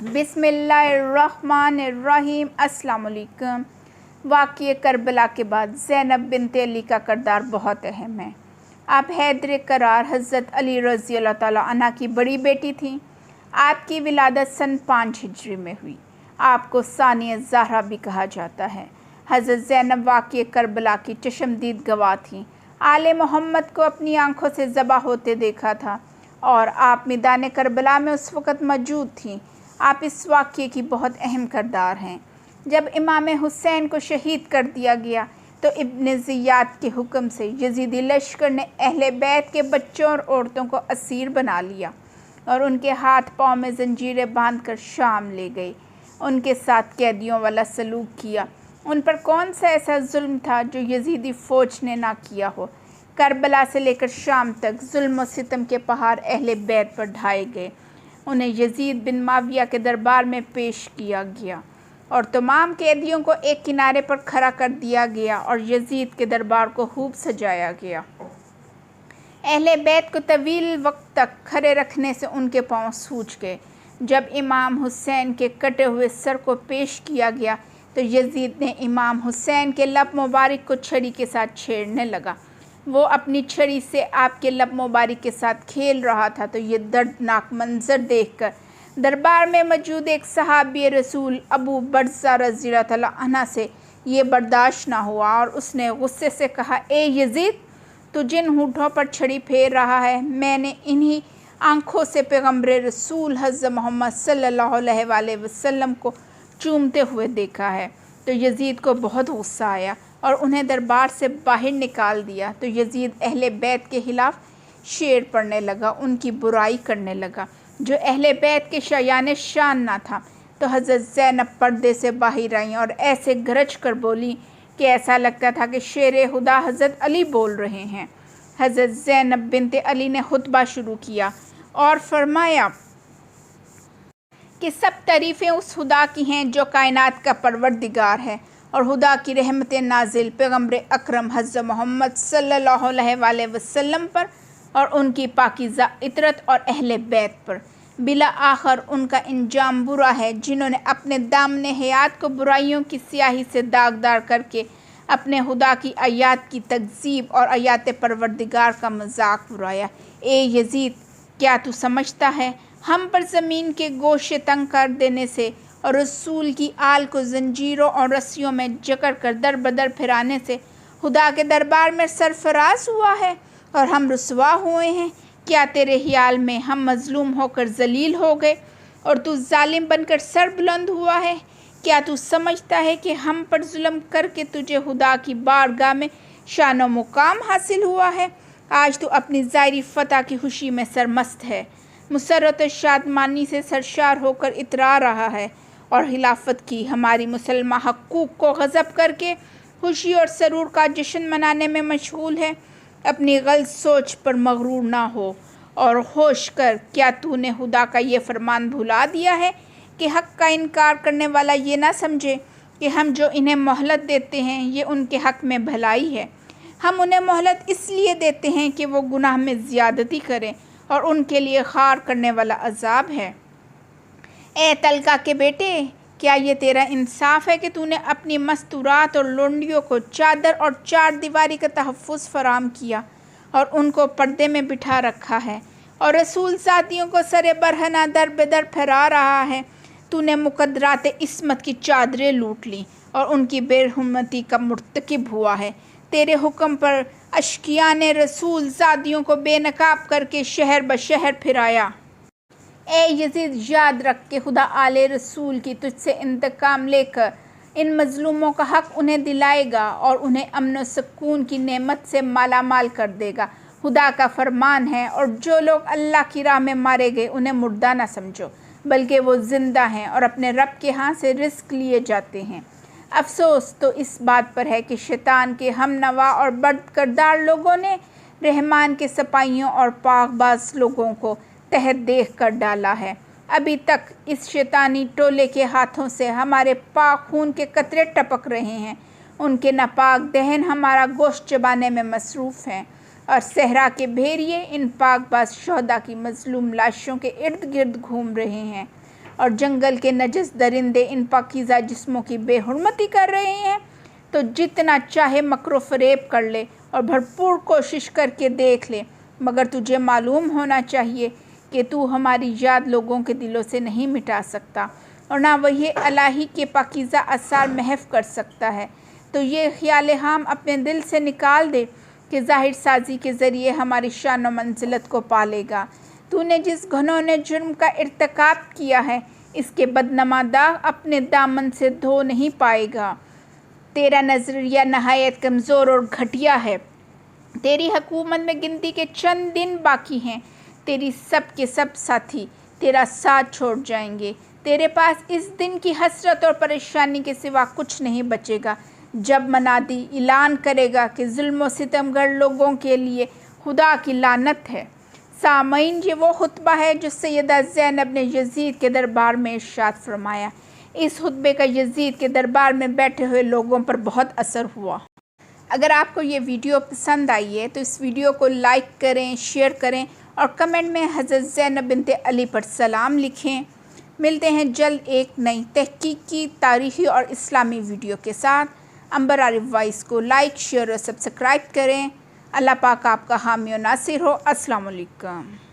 बिस्मिल्लाहिर्रहमानिर्रहीम। अस्सलाम वालेकुम। वाक़िए करबला के बाद ज़ैनब बिन्त अली का किरदार बहुत अहम है। आप हैदर करार हज़रत अली रज़ी अल्लाह ताला अन्हा की बड़ी बेटी थीं। आपकी विलादत सन 5 हिजरी में हुई। आपको सानिया ज़हरा भी कहा जाता है। हज़रत ज़ैनब वाक़िए करबला की चश्मदीद गवाह थीं। आले मोहम्मद को अपनी आँखों से ज़बह होते देखा था और आप मैदान करबला में उस वक़्त मौजूद थीं। आप इस वाक़ये की बहुत अहम किरदार हैं। जब इमाम हुसैन को शहीद कर दिया गया तो इब्न ज़ियाद के हुक्म से यज़ीदी लश्कर ने अहले बैत के बच्चों और औरतों को असीर बना लिया और उनके हाथ पाँव में ज़ंजीरें बांधकर शाम ले गए। उनके साथ कैदियों वाला सलूक किया। उन पर कौन सा ऐसा जुल्म था जो यज़ीदी फ़ौज ने ना किया हो। करबला से लेकर शाम तक जुल्म और सितम के पहाड़ अहले बैत पर ढाए गए। उन्हें यजीद बिन माविया के दरबार में पेश किया गया और तमाम कैदियों को एक किनारे पर खड़ा कर दिया गया और यजीद के दरबार को खूब सजाया गया। अहले बैत को तवील वक्त तक खड़े रखने से उनके पांव सूज गए। जब इमाम हुसैन के कटे हुए सर को पेश किया गया तो यजीद ने इमाम हुसैन के लब मुबारक को छड़ी के साथ छेड़ने लगा। वो अपनी छड़ी से आपके लब मुबारक के साथ खेल रहा था तो ये दर्दनाक मंजर देखकर दरबार में मौजूद एक सहाबी रसूल अबू बरज़ा रज़ियल्लाहु तआला अन्हु से ये बर्दाश्त ना हुआ और उसने गुस्से से कहा, ए यजीद, तू जिन होठों पर छड़ी फेर रहा है मैंने इन्हीं आँखों से पैगम्बर रसूल हज़रत मोहम्मद सल्लल्लाहु अलैहि वसल्लम को चूमते हुए देखा है। तो यजीद को बहुत गुस्सा आया और उन्हें दरबार से बाहर निकाल दिया। तो यजीद अहले बैत के खिलाफ शेर पढ़ने लगा, उनकी बुराई करने लगा जो अहले बैत के शयान शान ना था। तो हज़रत ज़ैनब पर्दे से बाहर आईं और ऐसे गरज कर बोली कि ऐसा लगता था कि शेर खुदा हज़रत अली बोल रहे हैं। हज़रत ज़ैनब बिन्त अली ने खुतबा शुरू किया और फरमाया कि सब तारीफ़ें उस खुदा की हैं जो कायनात का परवरदिगार है और खुदा की रहमत नाजिल पैगम्बर अकरम हज़रत मोहम्मद सल्लल्लाहु अलैहि वसल्लम पर और उनकी पाकीज़ा इतरत और अहले बैत पर। बिला आखिर उनका इंजाम बुरा है जिन्होंने अपने दामने हयात को बुराइयों की स्याही से दागदार करके अपने खुदा की आयात की तकज़ीब और आयात परवरदिगार का मजाक उड़ाया। ए यजीद, क्या तू समझता है हम पर ज़मीन के गोशे तंग कर देने से और रसूल की आल को जंजीरों और रस्सियों में जकड़ कर दर बदर फिराने से खुदा के दरबार में सरफराज हुआ है और हम रुसवा हुए हैं? क्या तेरे ख्याल में हम मजलूम होकर जलील हो गए और तू जालिम बनकर सर बुलंद हुआ है? क्या तू समझता है कि हम पर जुल्म करके तुझे खुदा की बारगाह में शान व मुकाम हासिल हुआ है? आज तू अपनी ज़ाहिरी फ़तह की खुशी में सरमस्त है, मुसर्रत शादमानी से सरशार होकर इतरा रहा है और खिलाफत की हमारी मुसलमान हकूक़ को गज़ब करके खुशी और सरूर का जश्न मनाने में मशगूल है। अपनी गलत सोच पर मगरूर ना हो और होश कर, क्या तूने खुदा का ये फरमान भुला दिया है कि हक़ का इनकार करने वाला ये ना समझे कि हम जो इन्हें मोहलत देते हैं ये उनके हक़ में भलाई है। हम उन्हें मोहलत इसलिए देते हैं कि वो गुनाह में ज़्यादती करें और उनके लिए खार करने वाला अजाब है। ए तलका के बेटे, क्या ये तेरा इंसाफ है कि तूने अपनी मस्तूरात और लोंडियों को चादर और चार दीवारी का तहफ़्फ़ुज़ फराम किया और उनको पर्दे में बिठा रखा है और रसूल साथियों को सरे बरहना दर बेदर फहरा रहा है? तूने मुकद्दरात इस्मत की चादरें लूट ली और उनकी बेरहमती का मुर्तकिब हुआ है। तेरे हुक्म पर अशकिया ने रसूल ज़ादियों को बेनकाब करके शहर बशहर फिराया। ए यजीद, याद रख के खुदा आले रसूल की तुझसे इंतकाम लेकर इन मजलूमों का हक़ उन्हें दिलाएगा और उन्हें अमन व सुकून की नेमत से माला माल कर देगा। खुदा का फरमान है, और जो लोग अल्लाह की राह में मारे गए उन्हें मुर्दा ना समझो बल्कि वो ज़िंदा हैं और अपने रब के यहाँ से रिस्क लिए जाते हैं। अफसोस तो इस बात पर है कि शैतान के हमनवा और बद किरदार लोगों ने रहमान के सिपाहियों और पाकबाज लोगों को तहत देख कर डाला है। अभी तक इस शैतानी टोले के हाथों से हमारे पाक खून के कतरे टपक रहे हैं। उनके नापाक दहन हमारा गोश्त चबाने में मसरूफ़ हैं और सहरा के भेड़िए इन पाकबाज शहदा की मजलूम लाशों के इर्द गिर्द घूम रहे हैं اور جنگل کے نجس درندے ان پاکیزہ جسموں کی بے حرمتی کر رہے ہیں، تو جتنا چاہے مکر و فریب کر لے اور بھرپور کوشش کر کے دیکھ لے، مگر تجھے معلوم ہونا چاہیے کہ تو ہماری یاد لوگوں کے دلوں سے نہیں مٹا سکتا، اور نہ وہی الہی کے پاکیزہ اثار محو کر سکتا ہے۔ تو یہ خیال ہم اپنے دل سے نکال دے کہ ظاہر سازی کے ذریعے ہماری شان و منزلت کو پالے گا۔ تو نے جس گھنونے جرم کا ارتکاب کیا ہے، اس کے بدنما داغ اپنے دامن سے دھو نہیں پائے گا۔ تیرا نظریہ نہایت کمزور اور گھٹیا ہے۔ تیری حکومت میں گنتی کے چند دن باقی ہیں، تیری سب کے سب ساتھی تیرا ساتھ چھوڑ جائیں گے۔ تیرے پاس اس دن کی حسرت اور پریشانی کے سوا کچھ نہیں بچے گا جب منادی اعلان کرے گا کہ ظلم و ستم گر لوگوں کے لیے خدا کی لعنت ہے۔ سامعین، یہ وہ خطبہ ہے جو سیدہ زینب نے یزید کے دربار میں ارشاد فرمایا۔ اس خطبے کا یزید کے دربار میں بیٹھے ہوئے لوگوں پر بہت اثر ہوا۔ اگر آپ کو یہ ویڈیو پسند آئی ہے تو اس ویڈیو کو لائک کریں، شیئر کریں اور کمنٹ میں حضرت زینب بنت علی پر سلام لکھیں۔ ملتے ہیں جلد ایک نئی تحقیقی، تاریخی اور اسلامی ویڈیو کے ساتھ۔ امبر عارف وائس کو لائک، شیئر اور سبسکرائب کریں۔ اللہ پاک آپ کا حامی و ناصر ہو۔ السلام علیکم۔